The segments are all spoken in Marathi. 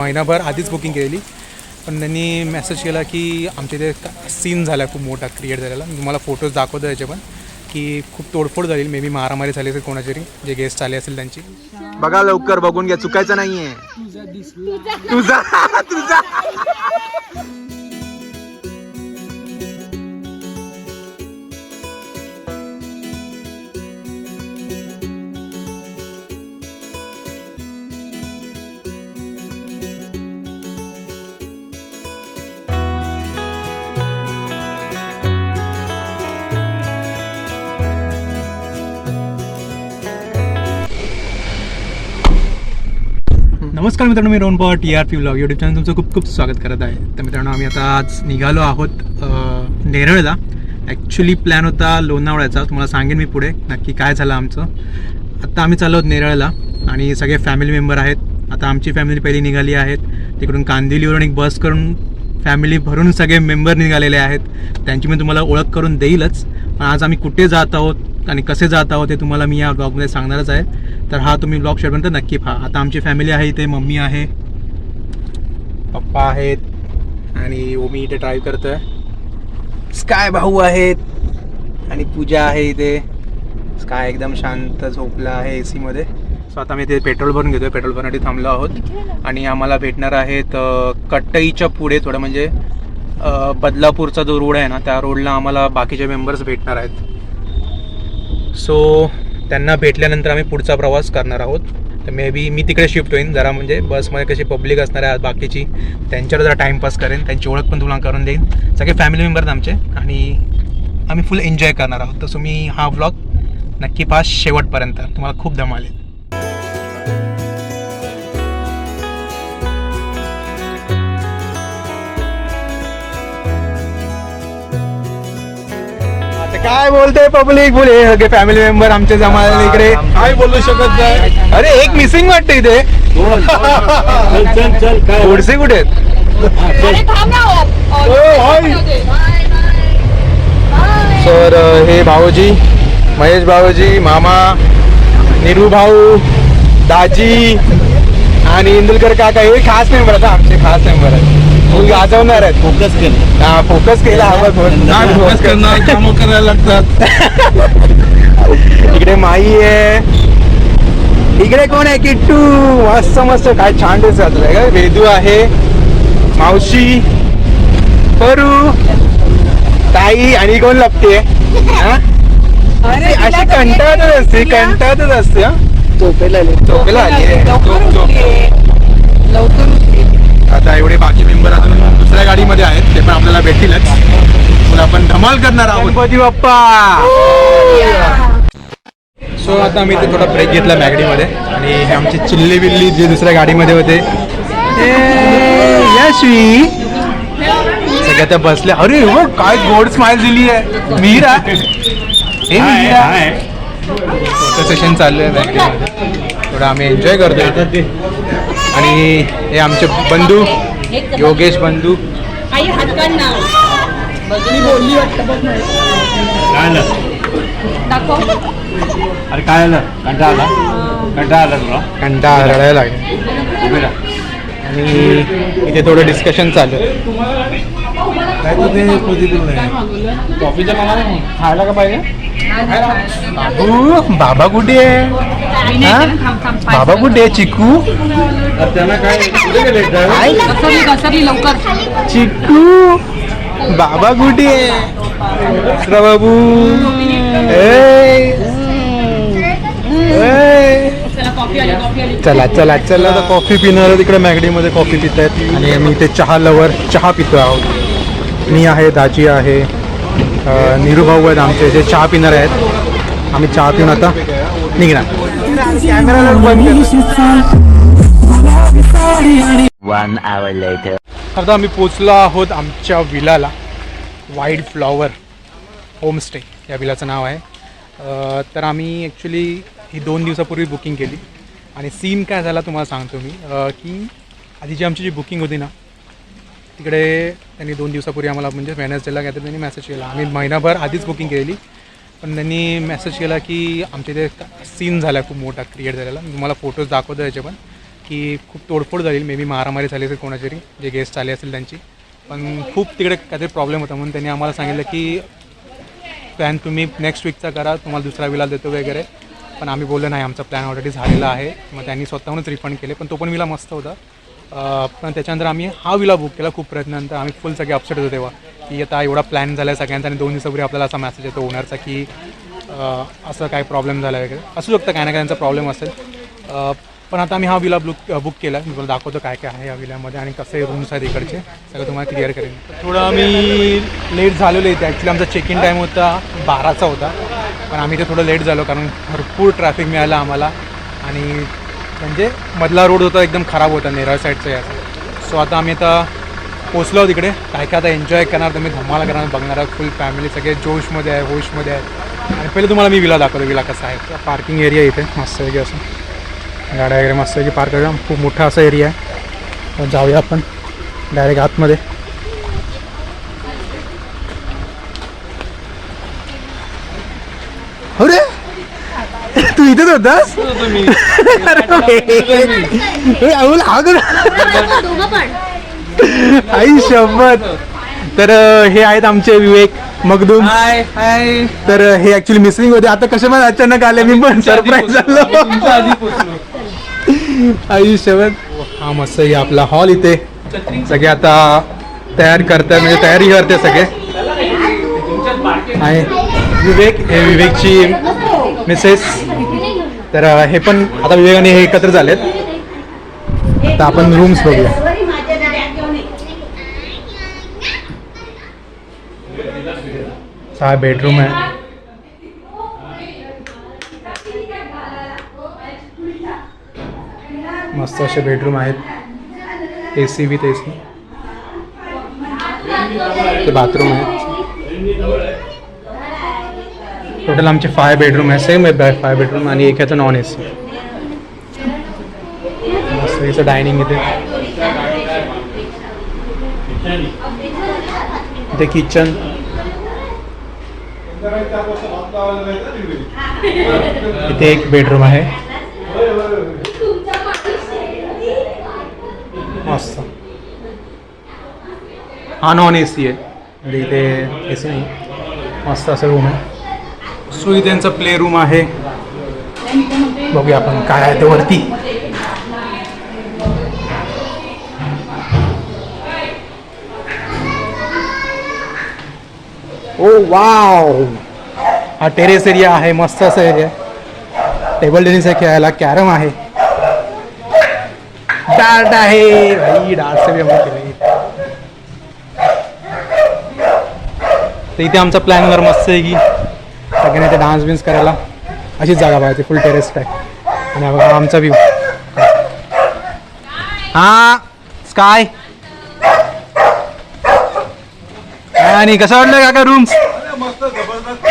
महिनाभर आधीच बुकिंग केलेली, पण त्यांनी मेसेज केला की आमच्या इथे सीन झाला खूप मोठा क्रिएट झालेला. मी तुम्हाला फोटोज दाखवतो याचे पण की खूप तोडफोड झाली, मे बी मारामारी झाली असेल कोणाची जे गेस्ट आले असेल त्यांची. बघा लवकर बघून घ्या, चुकायचं नाहीये. तुझा तुझा नमस्कार मित्रांनो, मी Rohan Pawar TRP vlog YouTube channel तुमचं खूप खूप स्वागत करत आहे. तर मित्रांनो, आम्ही आता आज निघालो आहोत नेरळला. ॲक्च्युली प्लॅन होता लोणावळ्याचा, तुम्हाला सांगेन मी पुढे नक्की काय झालं आमचं. आत्ता आम्ही चाललो आहोत नेरळला आणि सगळे फॅमिली मेंबर आहेत. आता आमची फॅमिली पहिली निघाली आहेत, तिकडून कांदिवलीवरून एक बस करून फॅमिली भरून सगळे मेंबर निघालेले आहेत. त्यांची मी तुम्हाला ओळख करून देईलच, पण आज आम्ही कुठे जात आहोत आणि कसे जात आहोत हे तुम्हाला मी या ब्लॉगमध्ये सांगणारच आहे. तर हा तुम्ही ब्लॉग शेवटपर्यंत नक्की पहा. आता आमची फॅमिली आहे इथे, मम्मी आहे, पप्पा आहेत आणि ओमी इथे ड्राईव्ह करतोय, स्काय भाऊ आहेत आणि पूजा आहे इथे. स्काय एकदम शांत झोपला आहे AC मध्ये. सो आता आम्ही इथे पेट्रोल भरून घेतोय, पेट्रोल भरण्यासाठी थांबलो आहोत आणि आम्हाला भेटणार आहेत कट्टईच्या पुढे थोडं, म्हणजे बदलापूरचा जो रोड आहे ना, त्या रोडला आम्हाला बाकीचे मेंबर्स भेटणार आहेत. सो त्यांना भेटल्यानंतर आम्ही पुढचा प्रवास करणार आहोत. तर मे बी मी तिकडे शिफ्ट होईन जरा, म्हणजे बसमध्ये कशी पब्लिक असणार आहे बाकीची, त्यांच्यावर जरा टाईमपास करेन, त्यांची ओळख पण तुम्हाला करून देईन. सगळे फॅमिली मेंबर्स आमचे आणि आम्ही फुल एन्जॉय करणार आहोत. तर तुम्ही हा व्लॉग नक्की पहा शेवटपर्यंत, तुम्हाला खूप धमाल येईल. काय बोलते पब्लिक, बोले सगळे फॅमिली मेंबर आमचे जमाले इकडे. काय बोलू शकत नाही. अरे एक मिसिंग वाटतं इथे. गोडसे कुठे आहेत? सर हे भाऊजी, महेश भाऊजी, मामा, निरू भाऊ, दाजी आणि इंदुलकर काका हे खास मेंबर आहेत, आमचे खास मेंबर आहेत. गाजवणार आहेत. फोकस केलं. हा, फोकस केला हवा. फोकस करणार, कामं करायला लागतात. इकडे माई आहे, इकडे कोण आहे? किट्टू. मस्त मस्त काय छान दिसत आहे. वेदू आहे, मावशी, परू, ताई आणि कोण लपते अशी कंटाळतच असते. झोपेला आली. आता एवढे बाकी मेंबर अजून दुसऱ्या गाडीमध्ये आहेत, ते पण आपल्याला भेटतीलच. पुन्हा आपण धमाल करणार आहोत. गणपती बाप्पा. सो आता आम्ही इथे थोडा ब्रेक घेतला मॅगडीमध्ये आणि हे आमचे चिल्ली बिल्ली जे दुसऱ्या गाडीमध्ये होते यशवी सगळ्या त्या बसल्या. अरे हो, काय गोड स्माइल दिली आहे. मीरा फोटो सेशन चालू आहे मॅगडीमध्ये, थोडं आम्ही एन्जॉय करतोय. आणि हे आमचे बंधू योगेश बंधू. अरे काय आलं? कंटाळा तुला? कंटाळा रडायला लागला. आणि इथे थोडं डिस्कशन चालू आहे. कॉफीच्या खायला का पाहिजे? बाबा कुठे आहे? बाबा कुठे आहे? चिकू त्यांना काय चिकू बाबा कुठे आहे? बाबू चला चला चला, आता कॉफी पिणार. तिकडे मॅगडीमध्ये कॉफी पित आहेत आणि आम्ही इथे चहा लवर चहा पितो आहोत. मी आहे, दाजी आहे, निरू भाऊ आहेत आमचे जे चहा पिणार आहेत. आम्ही चहा पिऊन आता निघणार. कॅमेराला बंद कर. आता आम्ही पोचलो आहोत आमच्या विलाला, वाईल्ड फ्लॉवर होमस्टे या विलाचं नाव आहे. तर आम्ही ॲक्च्युली ही 2 दिवसापूर्वी बुकिंग केली आणि सीन काय झाला तुम्हाला सांगतो मी. की आधी जी आमची जी बुकिंग होती ना, तिकडे त्यांनी 2 दिवसापूर्वी आम्हाला म्हणजे वेडनेसडेला काय तर त्यांनी मेसेज केला. आम्ही महिनाभर आधीच बुकिंग केलेली, पण त्यांनी मेसेज केला की आमच्या इथे सीन झाला खूप मोठा क्रिएट झालेला. मी तुम्हाला फोटोज दाखवतो याचे पण की खूप तोडफोड झाली, मे बी मारामारी झाली असेल कोणाची तरी, जे गेस्ट आले असेल त्यांची. पण खूप तिकडे काहीतरी प्रॉब्लेम होता म्हणून त्यांनी आम्हाला सांगितलं की प्लॅन तुम्ही नेक्स्ट वीकचा करा, तुम्हाला दुसरा विला देतो वगैरे. पण आम्ही बोललो नाही, आमचा प्लॅन ऑलरेडी झालेला आहे. मग त्यांनी स्वतःहूनच रिफंड केले, पण तो पण विला मस्त होता. पण त्याच्यानंतर आम्ही हा विला बुक केला खूप प्रयत्नानंतर. आम्ही फुल सगळे अपसेट होतो तेव्हा की आता एवढा प्लॅन झाला आहे सगळ्यांचा आणि 2 दिवसापूर्वी आपल्याला असा मेसेज येतो ओनरचा की असं काय प्रॉब्लेम झाला वगैरे. असू शकतं काय ना काय त्यांचा प्रॉब्लेम असेल. पण आता आम्ही हा विला बुक केला. मी तुम्हाला दाखवतो काय काय आहे या विल्यामध्ये आणि कसे रूम्स आहेत इकडचे, सगळं तुम्हाला क्लिअर करेन. थोडं आम्ही लेट झालेलो इथे. ॲक्च्युली आमचा चेक इन टाईम होता 12चा होता, पण आम्ही ते थोडं लेट झालो कारण भरपूर ट्रॅफिक मिळालं आम्हाला. आणि म्हणजे मधला रोड होता एकदम खराब होता नेरळ साईडचा याचा. सो आता आम्ही आता पोचलो तिकडे. काय काय आता एन्जॉय करणार, तुम्ही धमाल करणार, बघणार फुल फॅमिली, सगळे जोशमध्ये आहे, होशमध्ये आहे. आणि पहिले तुम्हाला मी विला दाखवतो विला कसा आहे. पार्किंग एरिया इथे मस्त आहे की असं गाड्या वगैरे मस्त आहे की पार्क करूया. खूप मोठा असा एरिया आहे. जाऊया आपण डायरेक्ट आतमध्ये. अरे तू इथेच होतास? आई शपथ. तर हे आहेत आमचे विवेक मगदूम. हाय हाय. तर हे ऍक्च्युली मिसिंग होते. आता कसे पण अचानक आले, मी पण सरप्राईज झालो. आधी पोचलो. आई शपथ. हा मस्त आहे आपला हॉल. इथे सगळे आता तयार करतात, म्हणजे तयारी करते सगळे. आहे विवेक, हे विवेकची मिसेस. तर हे पण आता विवेक आणि हे एकत्र झालेत. आता आपण रूम्स बघूया. हा बेडरूम आहे. मस्त असे बेडरूम आहेत. AC with AC. ते बाथरूम आहे. टोटल आमचे 5 बेडरूम आहे. सेम आहे 5 बेडरूम आणि एक ह्याचं नॉन AC. मस्त याचं डायनिंग इथे. इथे किचन. इथे एक बेडरूम आहे मस्त. हा नॉन AC आहे, म्हणजे इथे AC नाही. मस्त असं रूम आहे. सो इथे त्यांचं प्ले रूम आहे. बघूया आपण काय आहे ते वरती. ओ वाव. हा टेरेस एरिया आहे. मस्त असं एरिया. टेबल टेनिस आहे खेळायला. कॅरम आहे. डार्ट आहे भाई. डार्टचं बी आम्ही केलं. तर इथे आमचा प्लॅनवर मस्त आहे की सगळ्यांनी इथे डान्स बिन्स करायला अशीच जागा पाहिजे. फुल टेरेस टाईप. आणि बघा आमचा व्ह्यू. हा स्काय. आणि कसं वाटलं काका रूम्स? मस्त जबरदस्त.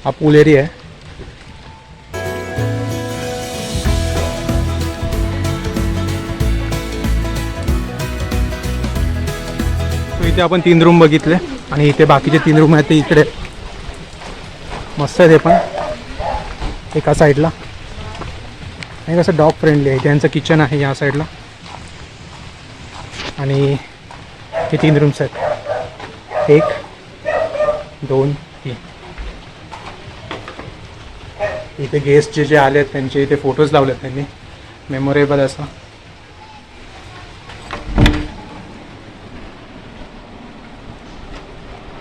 हा पूल एरिया आहे. इथे आपण 3 रूम बघितले आणि इथे बाकीचे 3 रूम आहेत ते इकडे मस्त आहे. ते पण एका साईडला आणि कसं डॉग फ्रेंडली आहे. त्यांचं किचन आहे या साईडला आणि हे 3 रूम्स आहेत. 1 2 3. इथे गेस्ट जे आले आहेत त्यांचे इथे फोटोज लावलेत त्यांनी मेमोरेबल असं.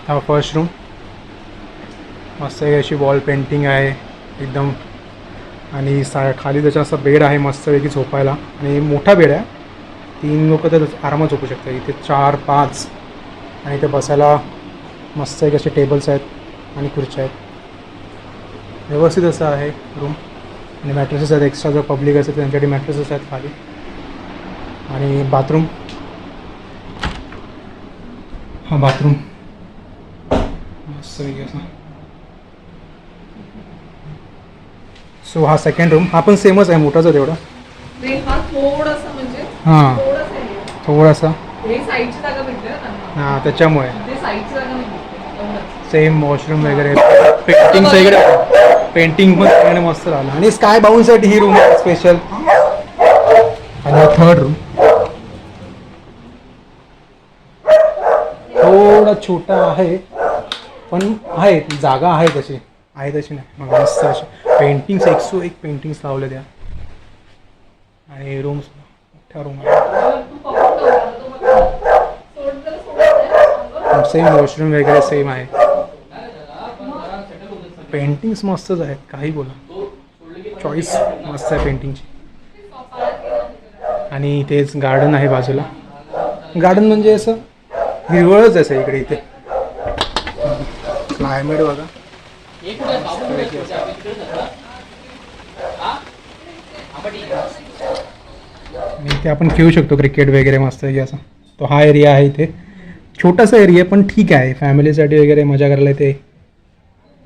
हा फर्स्ट रूम. मस्त आहे. अशी वॉल पेंटिंग आहे एकदम. आणि खाली त्याच्या असं बेड आहे मस्तपैकी झोपायला. आणि मोठा बेड आहे. 3 लोक तर आरामात झोपू शकतात. इथे 4 5 आणि इथे बसायला मस्त आहे. असे टेबल्स आहेत आणि खुर्च्या आहेत. व्यवस्थित असं आहे रूम. आणि मॅट्रेसेस आहेत एक्स्ट्रा. जर पब्लिक असेल तर त्यांच्यासाठी मॅट्रेसेस आहेत खाली. आणि बाथरूम. हा बाथरूम मस्त असं. सो हा सेकंड रूम. हा पण सेमच आहे, मोठाच आहे तेवढा. हा थोडासा म्हणजे हां थोडासा आहे. थोडासा हे साईडची जागा भेटली ना त्यांना. हां त्याच्यामुळे ते साईडची जागा नाही एवढंच. सेम वॉशरूम वगैरे पेंटिंग वगैरे पेंटिंग पण सगळ्यांनी मस्त राहिलं आणि स्काय बाउंडसाठी ही रूम आहे स्पेशल. आणि थर्ड रूम थोडा छोटा आहे पण आहे जागा आहे तशी आहे तशी नाही मग मस्त अशी पेंटिंग्स 101 पेंटिंग्स लावले त्या आणि रूम्स मोठ्या रूम आहे सेम वॉशरूम वगैरे सेम आहे पेंटिंग्स मस्तच आहेत काही बोला चॉईस मस्त आहे पेंटिंगची. आणि इथेच गार्डन आहे बाजूला गार्डन म्हणजे असं हिरवळच आहे इकडे इथे क्लायमेट बघा आणि इथे आपण खेळू शकतो क्रिकेट वगैरे मस्त आहे असं तो हा एरिया आहे इथे छोटासा एरिया पण ठीक आहे फॅमिलीसाठी वगैरे मजा करायला ते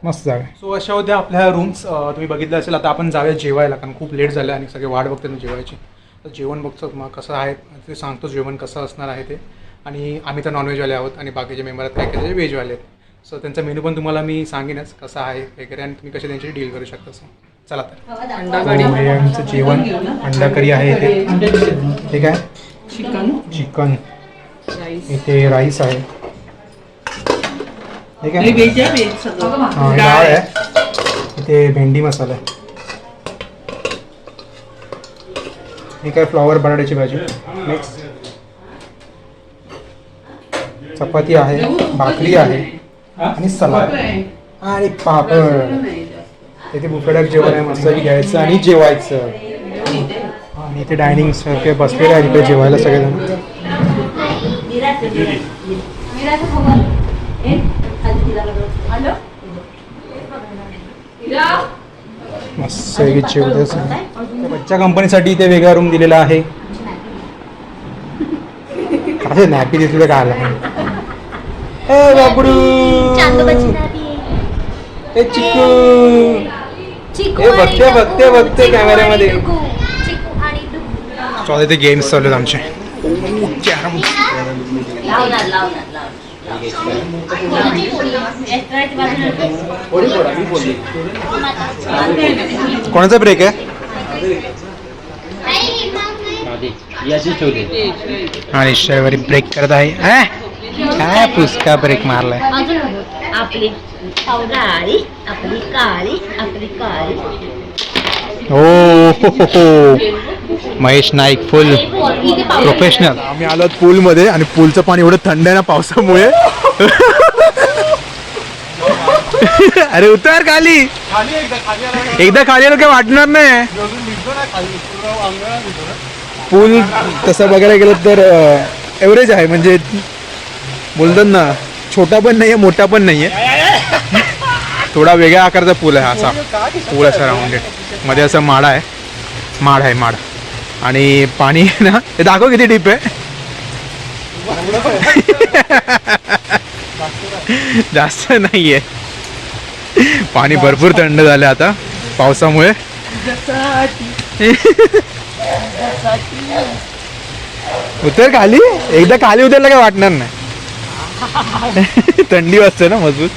मस्त जागा आहे. सो अशा होत्या आपल्या रूम्स तुम्ही बघितलं असेल. आता आपण जाऊया जेवायला कारण खूप लेट झालं आणि सगळे वाट बघतात जेवायची. तर जेवण बघतो मग कसं आहे ते सांगतो जेवण कसं असणार आहे ते. आणि आम्ही तर नॉनव्हेजवाले आहोत आणि बाकीचे मेंबर आहेत काय काय व्हेजवाले आहेत. सो त्यांचा मेनू पण तुम्हाला मी सांगेनच कसा आहे वगैरे आणि तुम्ही कसे त्यांची डील करू शकता. सो चला तर हे आमचं जेवण अंडा करी आहे इथे ठीक आहे. चिकन इथे राईस आहे ठीक आहे. हां डाळ आहे इथे भेंडी मसाला आहे. ठीक आहे फ्लॉवर बटाट्याची भाजी मिक्स चपाती आहे भाकरी आहे आणि सलाड आणि पापड. इथे बुफेडाक जेवण आहे मस्त घ्यायचं आणि जेवायचं. आणि इथे डायनिंग सारखे बसलेले आहे इथे जेवायला सगळेजण. मस्त जेवत बच्चा कंपनीसाठी इथे वेगळा रूम दिलेला आहे. काय नॅपी देत तुला काय आला ए बाबडू ए चिकू ए बघते कॅमेऱ्यामध्ये. चला इथे गेम्स चालू आहेत आमचे. कोणाचा ब्रेक आहे हा निश्चयवारी ब्रेक करत आहे. काय पुसका ब्रेक मारलाय. आपली काळी आपली काळी आपली काळी. हो महेश नाईक फुल प्रोफेशनल. आम्ही आलो पूल मध्ये आणि पूलचं पाणी एवढं थंड आहे ना पावसामुळे. अरे उतर खाली एकदा खाली आलो काय वाटणार नाही. पूल तसं बघायला गेलं तर एव्हरेज आहे म्हणजे बोलतात ना छोटा पण नाही आहे मोठा पण नाही आहे. थोडा वेगळ्या आकाराचा पूल आहे असा पूल असा राऊंडेड मध्ये असं माड आहे माड आणि पाणी ना हे दाखव किती डीप आहे. जास्त नाही आहे पाणी भरपूर थंड झालं आता पावसामुळे. उतर खाली एकदा खाली उतरलं काय वाटणार नाही. थंडी वाजते ना मजबूत.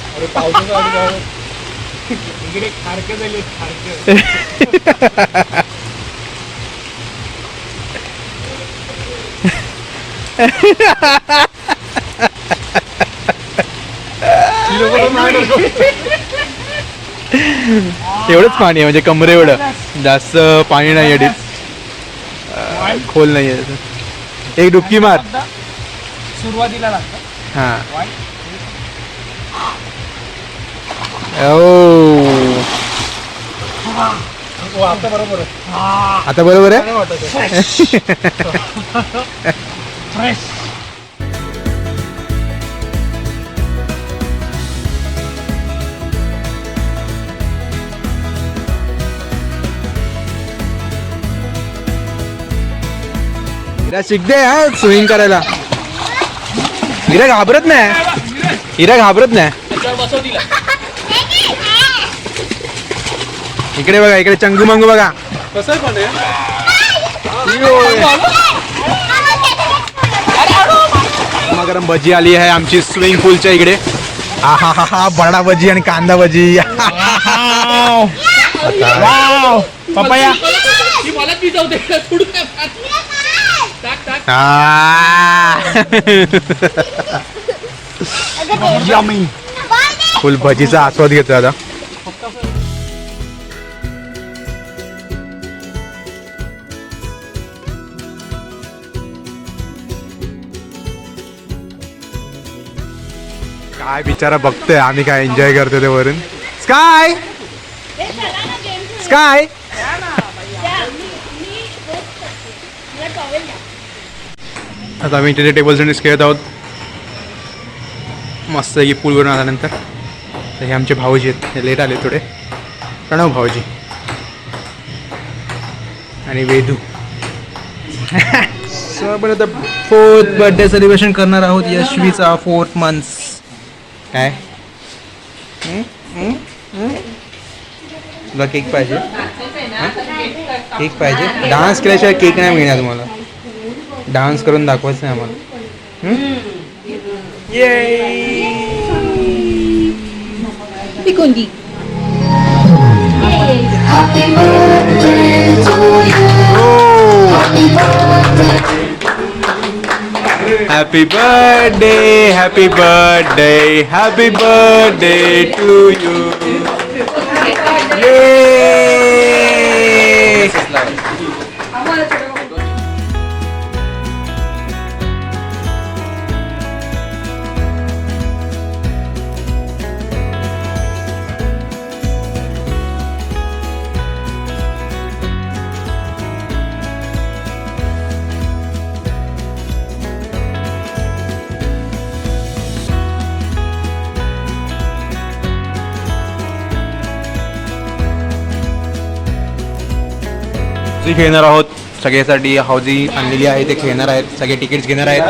एवढंच पाणी आहे म्हणजे कमरे एवढं जास्त पाणी नाही आहे. खोल नाही आहे. एक डुबकी मार सुरुवातीला लागतं. हा आता बरोबर आहे. आता बरोबर आहे. फ्रेश हिरा शिकते हा स्विमिंग करायला. हिरा घाबरत नाही. इकडे बघा इकडे चंगू मंगू बघा कसं आहे पण गरमागरम भजी आली आहे आमची स्विमिंग पूलच्या इकडे. हा हा हा हा, बरडा भजी आणि कांदा भजी. पपया मला ती जाऊ दे थोडं टाक टाक फुल भजीचा आस्वाद घेतोय आता. काय बिचारा बघतोय आम्ही काय एन्जॉय करतोय ते वरून. स्काय स्काय आता आम्ही इथे टेबल टेनिस खेळत आहोत मस्त की पूलवरून आल्यानंतर. तर हे आमचे भाऊजी आहेत, हे लेट आले थोडे. प्रणव भाऊजी आणि वेदू. सो आपण आता 4th बर्थडे सेलिब्रेशन करणार आहोत यशवीचा 4th मंथ्स. काय तुला केक पाहिजे? केक पाहिजे? डान्स केल्याशिवाय केक नाही मिळणार तुम्हाला. डान्स करून दाखवायचं नाही आम्हाला. पिकुंदी Happy birthday, happy birthday, happy birthday to you. Yay! खेळणार आहोत सगळ्यासाठी. हाऊजी आणलेली आहे ते खेळणार आहेत. सगळे तिकीट्स घेणार आहेत.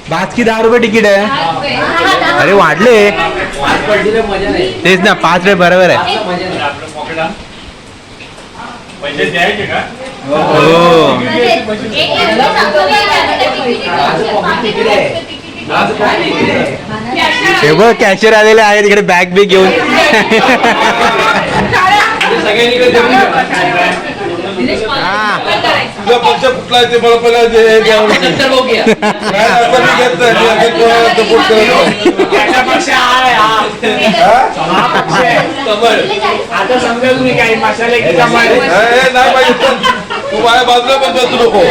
5 की 10 रुपये तिकीट आहे. अरे वाढले तेच ना, 5 रुपये बरोबर आहे. हो हे बघ कॅशियर आलेले आहेत इकडे बॅग बिग घेऊन. तुझा पक्ष कुठला आहे ते मला पहिला आता समजा तुम्ही काय मसाले की कमाल नाही पाहिजे. तू माझ्या बाजूला पण बसू नको.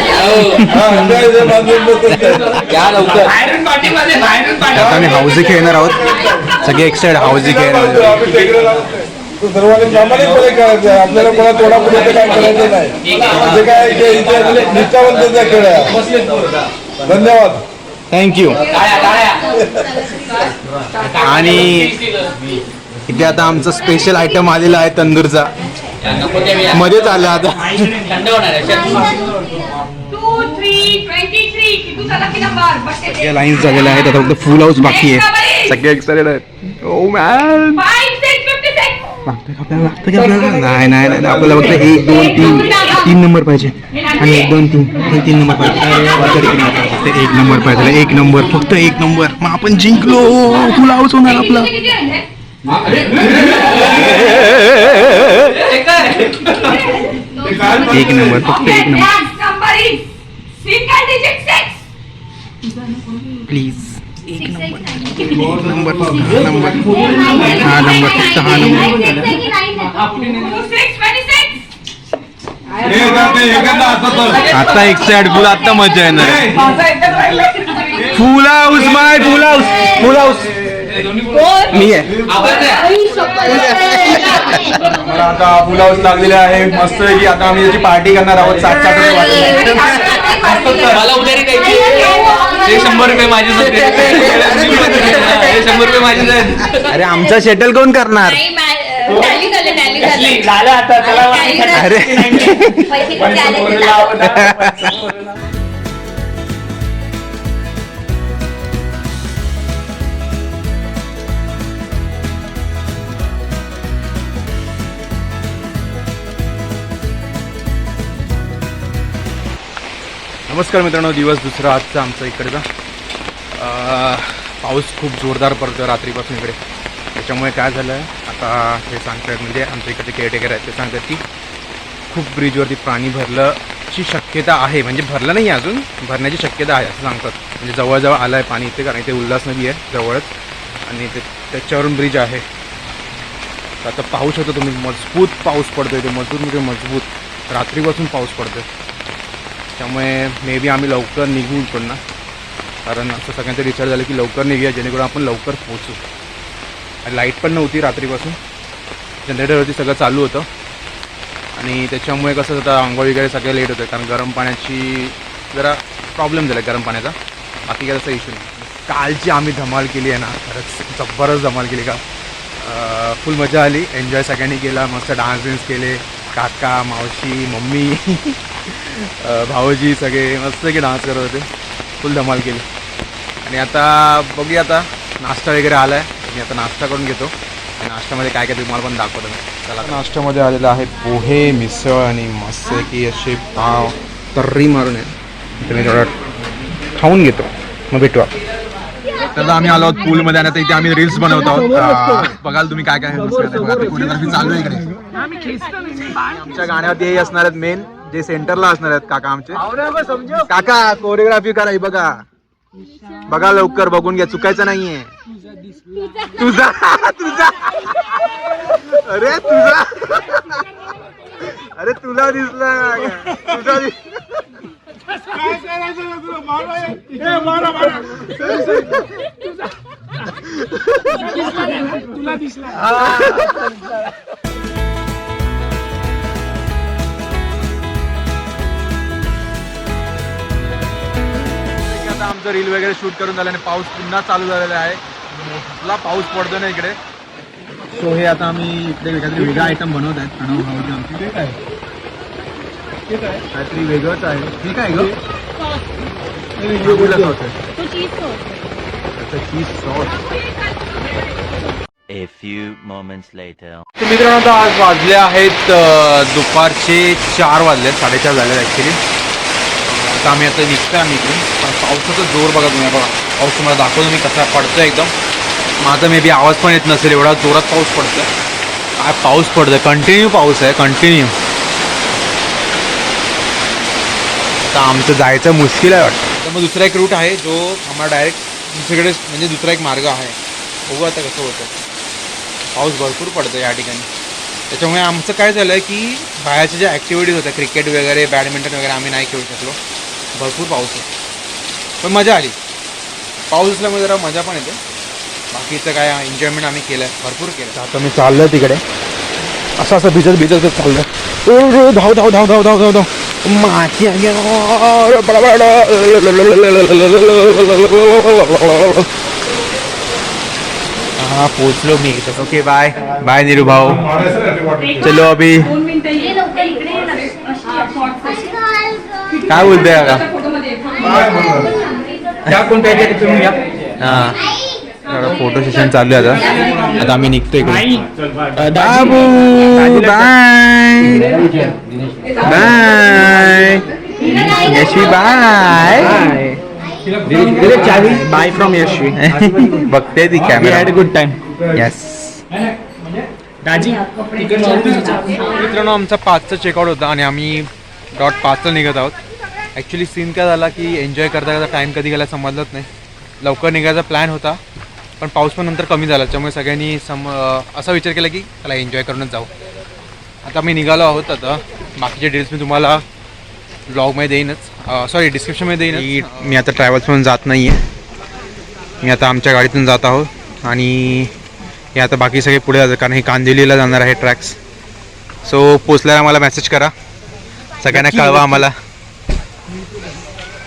आयरन पार्टीमध्ये आता आम्ही हाऊजी खेळणार आहोत. सगळे एक्साइड हाऊजी खेळणार आहोत. सर्वांनी प्रामाणिकपणे करायचं आहे. आपल्याला कोणा तोडापुढे काय करायचं नाही. म्हणजे काय इथे निष्ठावंतांचा खेळ आहे. धन्यवाद. थँक्यू. आणि इथे आता आमचं स्पेशल आयटम आलेला आहे तंदूरचा. मध्येच आलं आता. 2, 3, 23. कितूचा लकी नंबर. सगळ्या लाईन्स झालेल्या आहेत. आता फक्त फुल हाऊस बाकी आहे. सगळे एक्साइटेड आहेत. ओ मॅन 5, 6, 56. लागतं की आपल्याला? नाही नाही नाही, आपल्याला फक्त 1, 2, 3 नंबर पाहिजे. आणि 1, 2, 3 हे 3 नंबर पाहिजे. फक्त 1 नंबर पाहिजे. 1 नंबर, फक्त 1 नंबर. मग आपण जिंकलो. फुल हाऊस होणार आपला. किती राहिले? 1 नंबर, फक्त 1 number. Number is single digit 6. Please 1 number. 1 number, फक्त हा नंबर. हा नंबर, फक्त हा नंबर. 6, 26. आता एक्साइट फुल. आता मजा येणार. फुल हाऊस माय फुल हाऊस. फुल हाऊस मी आहे. मला आता फुल हाऊस लागलेले आहे मस्त की. आता आम्ही त्याची पार्टी करणार आहोत. 60 रुपये वाटले. मला उधारी द्यायची. ते 100 रुपये माझे होते. 100 रुपये माझे आहेत. अरे आमचा शटल कोण करणार? झालं आता चला. अरे नमस्कार मित्रांनो. दिवस दुसरा आजचा आमचा इकडचा. पाऊस खूप जोरदार पडतो रात्रीपासून इकडे. त्याच्यामुळे काय झालं आहे आता हे सांगतात म्हणजे आमच्या इकडचे केअरटेकर आहेत ते सांगतात की खूप ब्रिजवरती पाणी भरल्याची शक्यता आहे. म्हणजे भरलं नाही आहे अजून, भरण्याची शक्यता आहे असं सांगतात. म्हणजे जवळजवळ आलं आहे पाणी इथे, कारण इथे उल्हास नदी आहे जवळच आणि त्याच्यावरून ब्रिज आहे. तर आता पाऊस होतो तुम्ही, मजबूत पाऊस पडतो इथे, मजबूत रात्रीपासून पाऊस पडतो. त्यामुळे मे बी आम्ही लवकर निघू पण ना, कारण असं सगळ्यांचं विचार झालं की लवकर निघूया जेणेकरून आपण लवकर पोहोचू. आणि लाईट पण नव्हती रात्रीपासून, जनरेटरवरती सगळं चालू होतं आणि त्याच्यामुळे कसं होतं आंघोळ वगैरे सगळं लेट होतं, कारण गरम पाण्याची जरा प्रॉब्लेम झाला गरम पाण्याचा. बाकी काय तसा इश्यू नाही. कालची आम्ही धमाल केली आहे ना, खरंच जबरदस्त धमाल केली का. फुल मजा आली, एन्जॉय सगळ्यांनी केला, मस्त डान्स बिन्स केले. काका, मावशी, मम्मी, भाऊजी सगळे मस्त की डान्स करत होते, फुल धमाल केली. आणि आता बघूया, आता नाश्ता वगैरे आला आहे, मी आता नाश्ता करून घेतो आणि नाश्त्यामध्ये काय काय तुम्हाला पण दाखवतो मी. चला, नाश्त्यामध्ये आलेलं आहे पोहे, मिसळ आणि मस्त की असे पाव तर्री मारून आहे. तर मी थोडं खाऊन घेतो, मग भेटू. तर आम्ही आलो आहोत पूलमध्ये आणि आता इथे आम्ही रील्स बनवत आहोत. बघाल तुम्ही काय काय कोरिओग्राफी चालू आहे इकडे. आमच्या गाण्यावरती हे असणार आहेत मेन, जे सेंटरला असणार आहेत काका आमचे. काका कोरिओग्राफी करा, बघा बघा लवकर बघून घ्या, चुकायचं नाहीये. तुझा तुझा अरे तुझा अरे तुला दिसला तुझा तुला दिसला. आता आमचं रील वगैरे शूट करून झालं आणि पाऊस पुन्हा चालू झालेला आहे. मोठा पाऊस पडतो ना इकडे. सो हे आता आम्ही इकडे काहीतरी वेगळा आयटम बनवत आहेत. प्रणव भाऊजी आमचे काहीतरी वेगळंच आहे. हे काय ग? चीज sauce. A few moments later. तर मित्रांनो आता आज वाजले आहेत दुपारचे 4 वाजले, 4:30 झाले ॲक्च्युली. आता आम्ही आता निघतो आम्ही इकडून. पण पावसाचा जोर बघा तुम्ही, बघा पाऊस तुम्हाला दाखवतो मी कसा पडतो एकदम. माझा मे बी आवाज पण येत नसेल, एवढा जोरात पाऊस पडतो. काय पाऊस पडतोय, कंटिन्यू पाऊस आहे, कंटिन्यू. आता आमचं जायचं मुश्किल आहे वाटतं. तर मग दुसरा एक रूट आहे जो आम्हाला डायरेक्ट दुसरीकडे, म्हणजे दुसरा एक मार्ग आहे. बघू आता कसं होतं. पाऊस भरपूर पडतो या ठिकाणी. त्याच्यामुळे आमचं काय झालं आहे की बाहेरच्या ज्या ॲक्टिव्हिटीज होत्या, क्रिकेट वगैरे, बॅडमिंटन वगैरे आम्ही नाही खेळू शकलो. भरपूर पाऊस आहे, पण मजा आली. पाऊस असल्यामुळे जरा मजा पण येते. बाकीचं काय एन्जॉयमेंट आम्ही केलं आहे, भरपूर केलं. आता मी चाललो आहे तिकडे, असं असं भिजत चाललं. धाव धाव धाव धाव धाव धाव धाव माती. हाँ पोचलो मी. ओके बाय बाय नीरू भाऊ, चलो अभी. काय बोलतोय आता? हां, फोटो सेशन चालू आहे आता. आता आम्ही निघतो इकडे. बाबू bye bye Yashvi bye bye from Yashvi. बघते ती camera. Had good time. Yes मित्रांनो, आमचा 5चा चेकआउट होता आणि आम्ही .5ला निघत आहोत. ॲक्च्युली सीन काय झाला की एन्जॉय करता करता टाईम कधी गेला समजलंच नाही. लवकर निघायचा प्लॅन होता, पण पाऊस पण नंतर कमी झाला. त्यामुळे सगळ्यांनी असा विचार केला की त्याला एन्जॉय करूनच जाऊ. आता मी निघालो आहोत. आता बाकीचे डिटेल्स मी तुम्हाला ब्लॉगमध्ये देईनच, सॉरी डिस्क्रिप्शनमध्ये देईनच. मी आता ट्रॅव्हल्समधून जात नाही आहे, मी आता आमच्या गाडीतून जात आहोत आणि हे आता बाकी सगळे पुढे जातात, कारण हे कांदिवलीला जाणार आहे ट्रॅक्स. सो पोचल्यावर आम्हाला मेसेज करा, सगळ्यांना कळवा आम्हाला,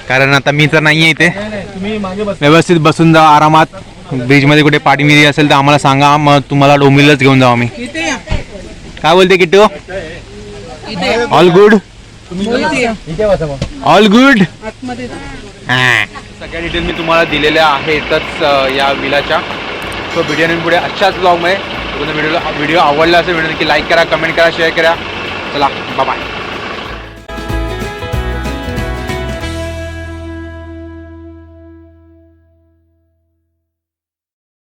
कारण आता मी तर नाही आहे इथे. व्यवस्थित बसून जा आरामात. ब्रिजमध्ये कुठे पाठी मिरी असेल तर आम्हाला सांगा, मग तुम्हाला डोंबिवलीलाच घेऊन जाऊ आम्ही. काय बोलते Kittu? All good, all good. सगळ्या डिटेल मी तुम्हाला दिलेल्या आहेतच या विलाच्या. सो व्हिडिओने पुढे अशाच ब्लॉगमध्ये व्हिडिओ आवडला असेल, व्हिडिओ नक्की लाईक करा, कमेंट करा, शेअर करा. चला बाय बाय.